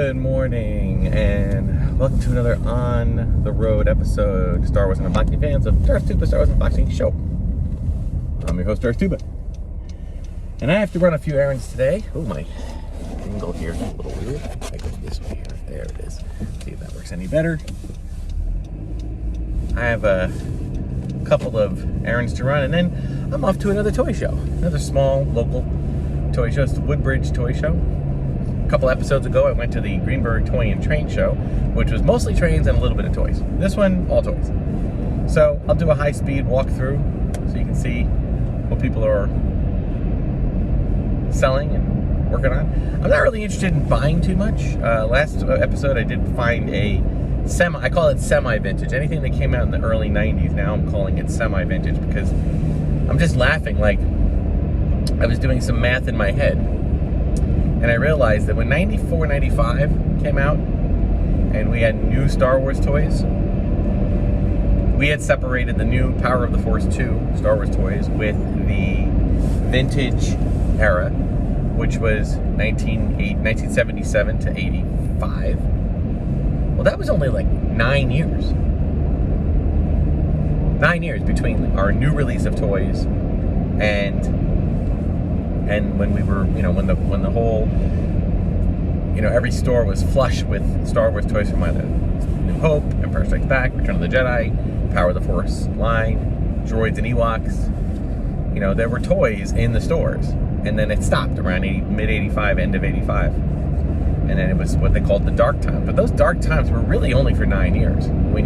Good morning, and welcome to another On the Road episode. Star Wars Unboxing fans of Darth Tuba Star Wars Unboxing Show. I'm your host, Darth Tuba, and I have to run a few errands today. Oh, my angle here is a little weird. I go this way here. There it is. See if that works any better. I have a couple of errands to run, and then I'm off to another toy show. Another small local toy show. It's the Woodbridge Toy Show. A couple episodes ago, I went to the Greenberg Toy and Train Show, which was mostly trains and a little bit of toys. This one, all toys. So I'll do a high-speed walkthrough so you can see what people are selling and working on. I'm not really interested in buying too much. Last episode, I did find a I call it semi-vintage. Anything that came out in the early 90s, now I'm calling it semi-vintage because I'm just laughing. Like, I was doing some math in my head, and I realized that when 94, 95 came out, and we had new Star Wars toys, we had separated the new Power of the Force 2 Star Wars toys with the vintage era, which was 1977 to 85. Well, that was only like 9 years. 9 years between our new release of toys and when we were, when the whole, every store was flush with Star Wars toys from either New Hope, Empire Strikes Back, Return of the Jedi, Power of the Force line, droids and Ewoks. There were toys in the stores, and then it stopped around mid-85, end of 85. And then it was what they called the dark times. But those dark times were really only for 9 years. When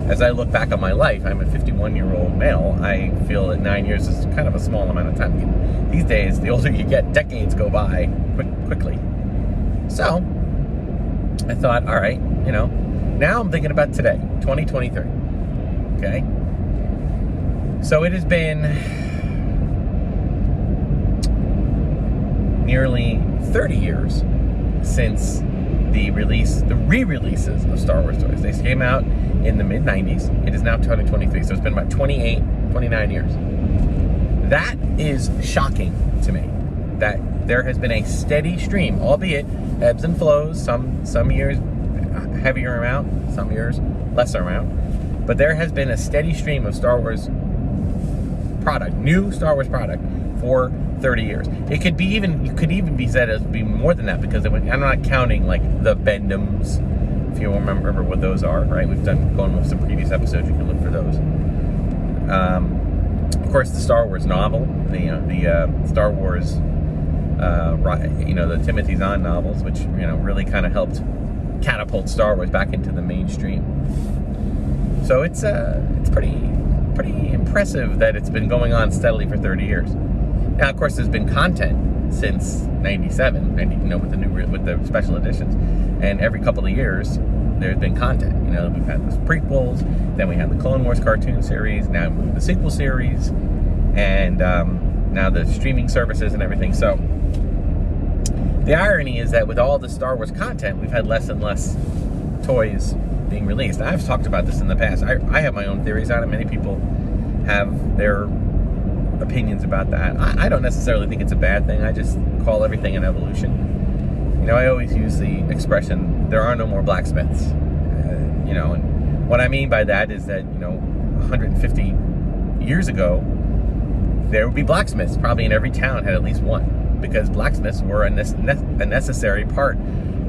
as I look back on my life, I'm a 51-year-old male. I feel that 9 years is kind of a small amount of time. These days, the older you get, decades go by quickly. So, I thought, all right, now I'm thinking about today, 2023. Okay? So it has been nearly 30 years since the re-releases of Star Wars toys. They came out in the mid-90s. It is now 2023, so it's been about 29 years. That is shocking to me, that there has been a steady stream, albeit ebbs and flows, some years heavier amount, some years lesser amount, but there has been a steady stream of Star Wars product, new Star Wars product, for 30 years. It could even be said as being more than that, because I'm not counting like the Bendums, if you remember what those are, right? We've gone with some previous episodes. You can look for those. Of course, the Star Wars novel, the Star Wars, the Timothy Zahn novels, which really kind of helped catapult Star Wars back into the mainstream. So it's pretty impressive that it's been going on steadily for 30 years. Now, of course, there's been content since '97, with the special editions, and every couple of years there's been content. We've had the prequels, then we had the Clone Wars cartoon series, now we have the sequel series, and now the streaming services and everything. So the irony is that with all the Star Wars content, we've had less and less toys being released. I've talked about this in the past. I have my own theories on it. Many people have their opinions about that. I don't necessarily think it's a bad thing. I just call everything an evolution. I always use the expression, there are no more blacksmiths. And what I mean by that is that, 150 years ago, there would be blacksmiths. Probably in every town had at least one, because blacksmiths were a necessary part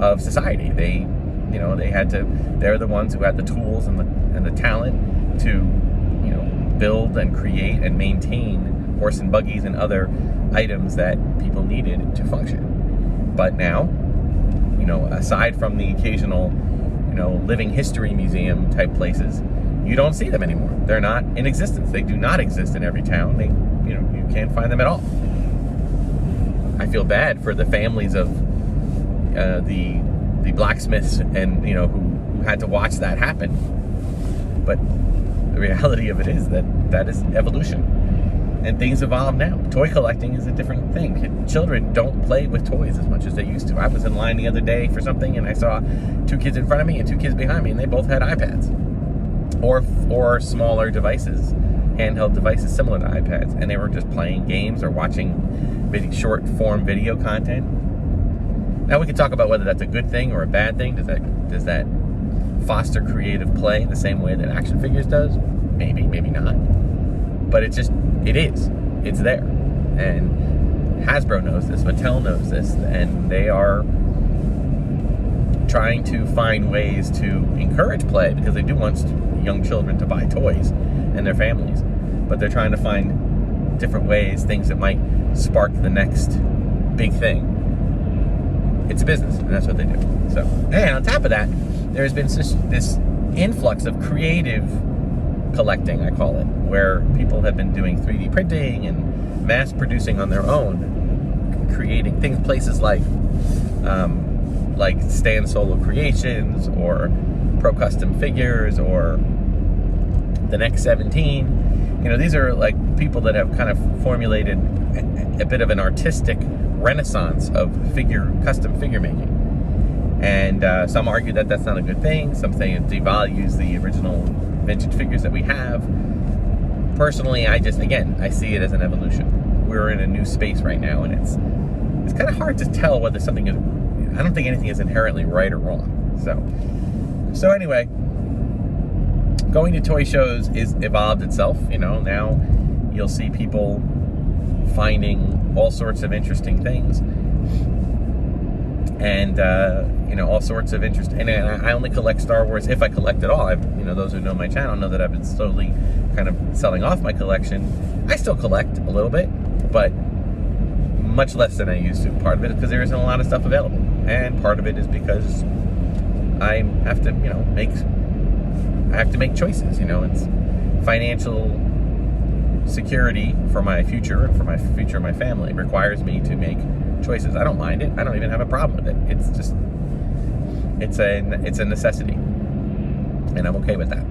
of society. They're the ones who had the tools and the talent to, build and create and maintain horse and buggies and other items that people needed to function. But now, aside from the occasional, living history museum type places, you don't see them anymore. They're not in existence. They do not exist in every town. You can't find them at all. I feel bad for the families of the blacksmiths and who had to watch that happen. But the reality of it is that is evolution, and things evolve now. Toy collecting is a different thing. Children don't play with toys as much as they used to. I was in line the other day for something, and I saw 2 kids in front of me and 2 kids behind me, and they both had iPads or smaller devices, handheld devices similar to iPads, and they were just playing games or watching short form video content. Now we can talk about whether that's a good thing or a bad thing. Does that foster creative play the same way that action figures does? Maybe, maybe not. But it is. It's there. And Hasbro knows this, Mattel knows this, and they are trying to find ways to encourage play because they do want young children to buy toys and their families. But they're trying to find different ways, things that might spark the next big thing. It's a business, and that's what they do. So, and on top of that, there's been this influx of creative collecting, I call it, where people have been doing 3D printing and mass producing on their own, creating things, places like Stan Solo Creations or Pro Custom Figures or the Next 17. You know, these are like people that have kind of formulated a bit of an artistic renaissance of custom figure making. And some argue that that's not a good thing. Some say it devalues the original vintage figures that we have. Personally, I see it as an evolution. We're in a new space right now, and it's kind of hard to tell whether something is. I don't think anything is inherently right or wrong. So anyway, going to toy shows is evolved itself. You know, now you'll see people finding all sorts of interesting things, and you know, all sorts of interest. And I only collect Star Wars if I collect at all. Those who know my channel know that I've been slowly kind of selling off my collection. I still collect a little bit, but much less than I used to. Part of it is because there isn't a lot of stuff available, and part of it is because I have to, make choices. You know, it's financial security for my future and for my future of my family requires me to make choices. I don't mind it. I don't even have a problem with it. It's just, it's a necessity, and I'm okay with that.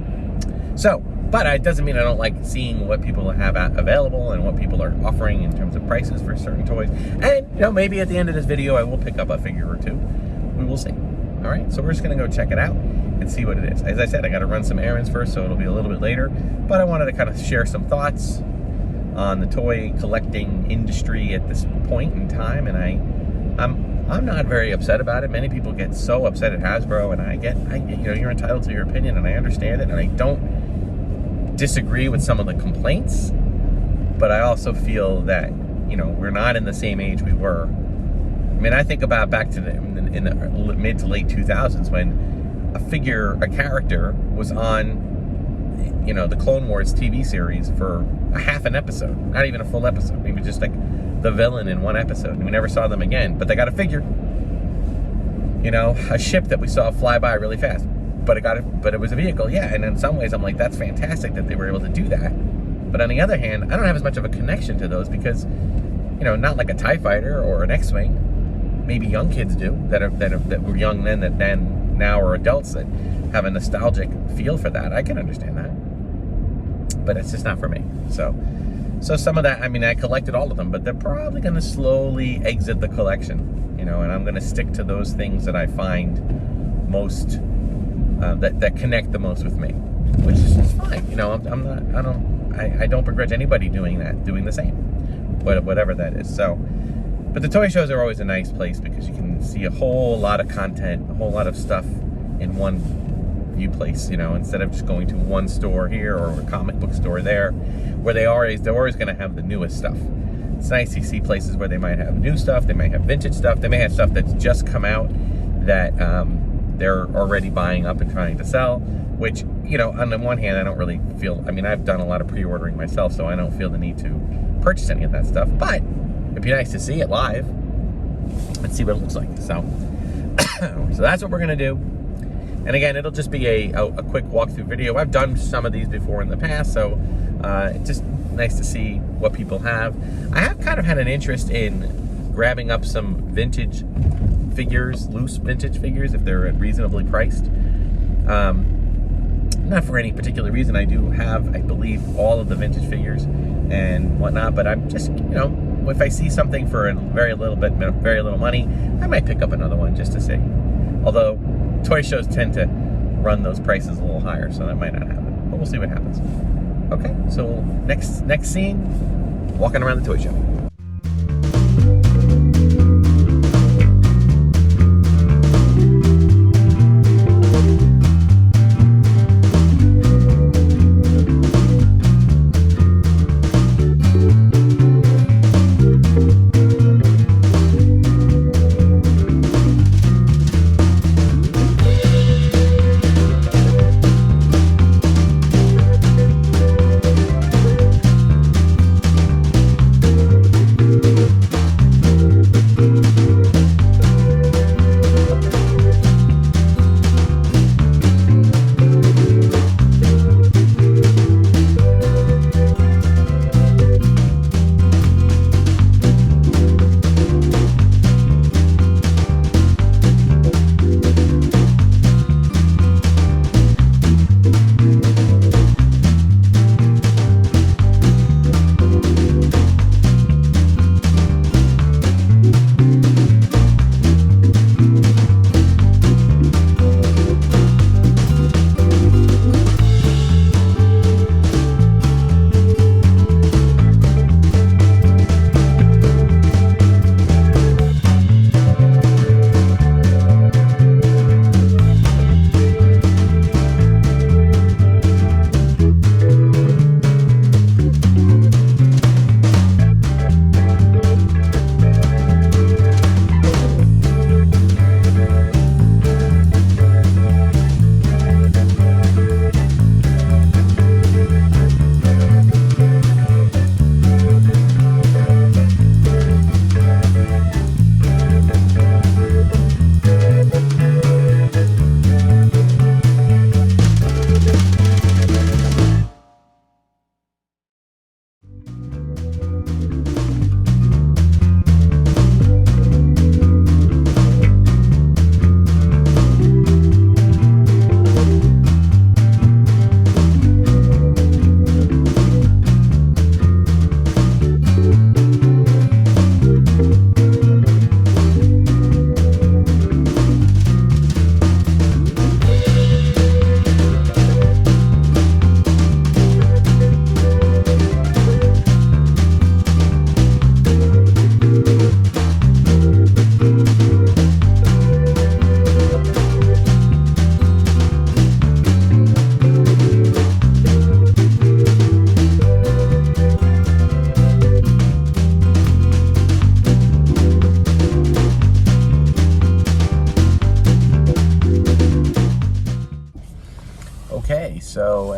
So, but it doesn't mean I don't like seeing what people have available and what people are offering in terms of prices for certain toys. And, you know, maybe at the end of this video, I will pick up a figure or two. We will see. All right, so we're just going to go check it out and see what it is. As I said, I got to run some errands first, so it'll be a little bit later. But I wanted to kind of share some thoughts on the toy collecting industry at this point in time, and I'm not very upset about it. Many people get so upset at Hasbro, and you're entitled to your opinion, and I understand it, and I don't disagree with some of the complaints, but I also feel that, you know, we're not in the same age we were. I mean, I think about back to in the mid to late 2000s when a character was on, you know, the Clone Wars TV series for a half an episode, not even a full episode, maybe just like the villain in one episode, and we never saw them again, but they got a figure. You know, a ship that we saw fly by really fast. But it was a vehicle, yeah. And in some ways, I'm like, that's fantastic that they were able to do that. But on the other hand, I don't have as much of a connection to those because, you know, not like a TIE fighter or an X-wing. Maybe young kids do that were young then that now are adults that have a nostalgic feel for that. I can understand that, but it's just not for me. So some of that, I mean, I collected all of them, but they're probably going to slowly exit the collection, you know. And I'm going to stick to those things that I find most. That connect the most with me, which is just fine. You know, I don't begrudge anybody doing the same, whatever that is. So, but the toy shows are always a nice place because you can see a whole lot of content, a whole lot of stuff in one view place. You know, instead of just going to one store here or a comic book store there, where they're always going to have the newest stuff. It's nice to see places where they might have new stuff, they might have vintage stuff, they may have stuff that's just come out that they're already buying up and trying to sell, which, you know, on the one hand, I don't really feel, I mean, I've done a lot of pre-ordering myself, so I don't feel the need to purchase any of that stuff, but it'd be nice to see it live and see what it looks like. So, so that's what we're gonna do. And again, it'll just be a quick walkthrough video. I've done some of these before in the past, so it's just nice to see what people have. I have kind of had an interest in grabbing up some vintage figures, loose vintage figures, if they're reasonably priced. Not for any particular reason. I do have, I believe, all of the vintage figures and whatnot, but I'm just, you know, if I see something for very little money, I might pick up another one just to see. Although toy shows tend to run those prices a little higher, so that might not happen, but we'll see what happens. Okay, so next scene, walking around the toy show.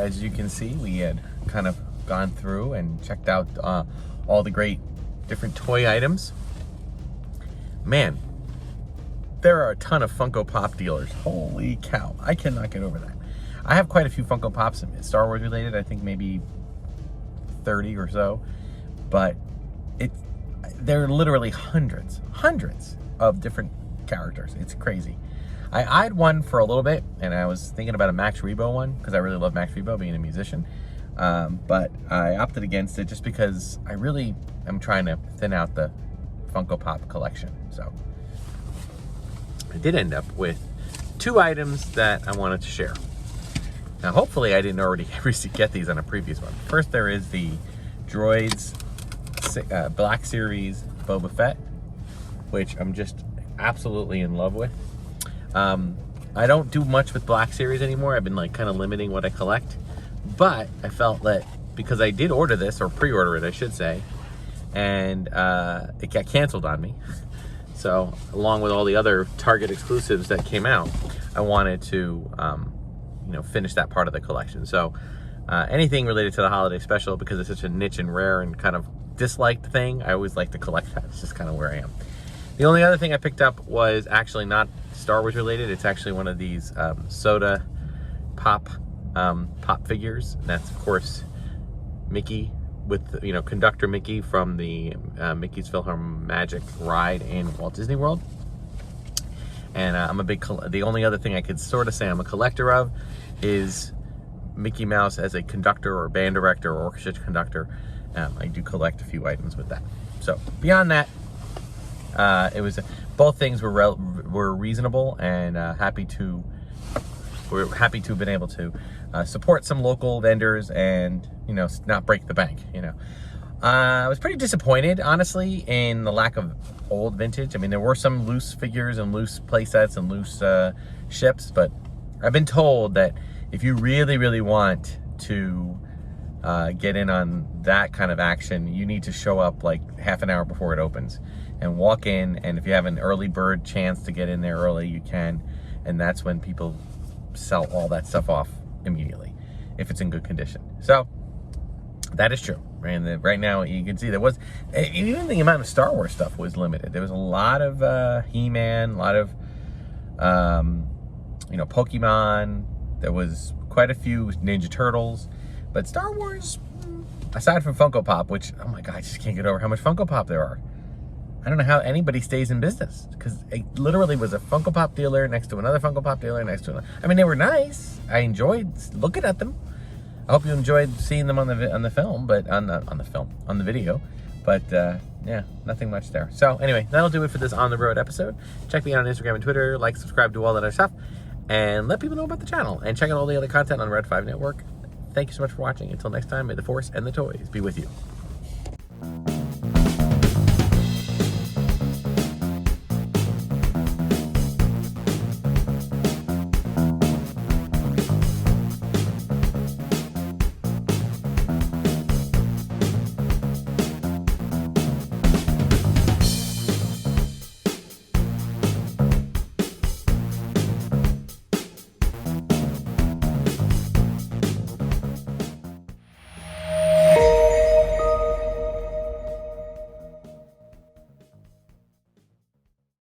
as you can see, we had kind of gone through and checked out all the great different toy items. Man, there are a ton of Funko Pop dealers. Holy cow, I cannot get over that. I have quite a few Funko Pops Star Wars related, I think maybe 30 or so, but there are literally hundreds of different characters. It's crazy. I eyed one for a little bit, and I was thinking about a Max Rebo one, because I really love Max Rebo, being a musician, but I opted against it just because I really am trying to thin out the Funko Pop collection. So I did end up with 2 items that I wanted to share. Now, hopefully I didn't already get these on a previous one. First, there is the Droids Black Series Boba Fett, which I'm just absolutely in love with. I don't do much with Black Series anymore. I've been like kind of limiting what I collect, but I felt that because I did order this, or pre-order it, I should say, and it got canceled on me. So along with all the other Target exclusives that came out, I wanted to finish that part of the collection. So anything related to the holiday special, because it's such a niche and rare and kind of disliked thing, I always like to collect that. It's just kind of where I am. The only other thing I picked up was actually not Star Wars related. It's actually one of these soda pop figures. And that's of course Mickey with conductor Mickey from the Mickey's PhilharMagic ride in Walt Disney World. And I'm a big the only other thing I could sort of say I'm a collector of is Mickey Mouse as a conductor or band director or orchestra conductor. I do collect a few items with that. So beyond that, it was both things were reasonable, and we're happy to have been able to support some local vendors and not break the bank. I was pretty disappointed, honestly, in the lack of old vintage. I mean, there were some loose figures and loose play sets and loose ships, but I've been told that if you really want to get in on that kind of action, you need to show up like half an hour before it opens and walk in, and if you have an early bird chance to get in there early, you can, and that's when people sell all that stuff off immediately if it's in good condition. So that is true. And right now you can see there was, even the amount of Star Wars stuff was limited. There was a lot of He-Man, a lot of Pokemon. There was quite a few Ninja Turtles, but Star Wars, aside from Funko Pop, which, oh my God, I just can't get over how much Funko Pop there are. I don't know how anybody stays in business, because it literally was a Funko Pop dealer next to another Funko Pop dealer next to another. I mean, they were nice. I enjoyed looking at them. I hope you enjoyed seeing them on the film, but on the video. But yeah, nothing much there. So anyway, that'll do it for this on the road episode. Check me out on Instagram and Twitter. Like, subscribe, do all that other stuff, and let people know about the channel. And check out all the other content on Red 5 Network. Thank you so much for watching. Until next time, may the Force and the toys be with you.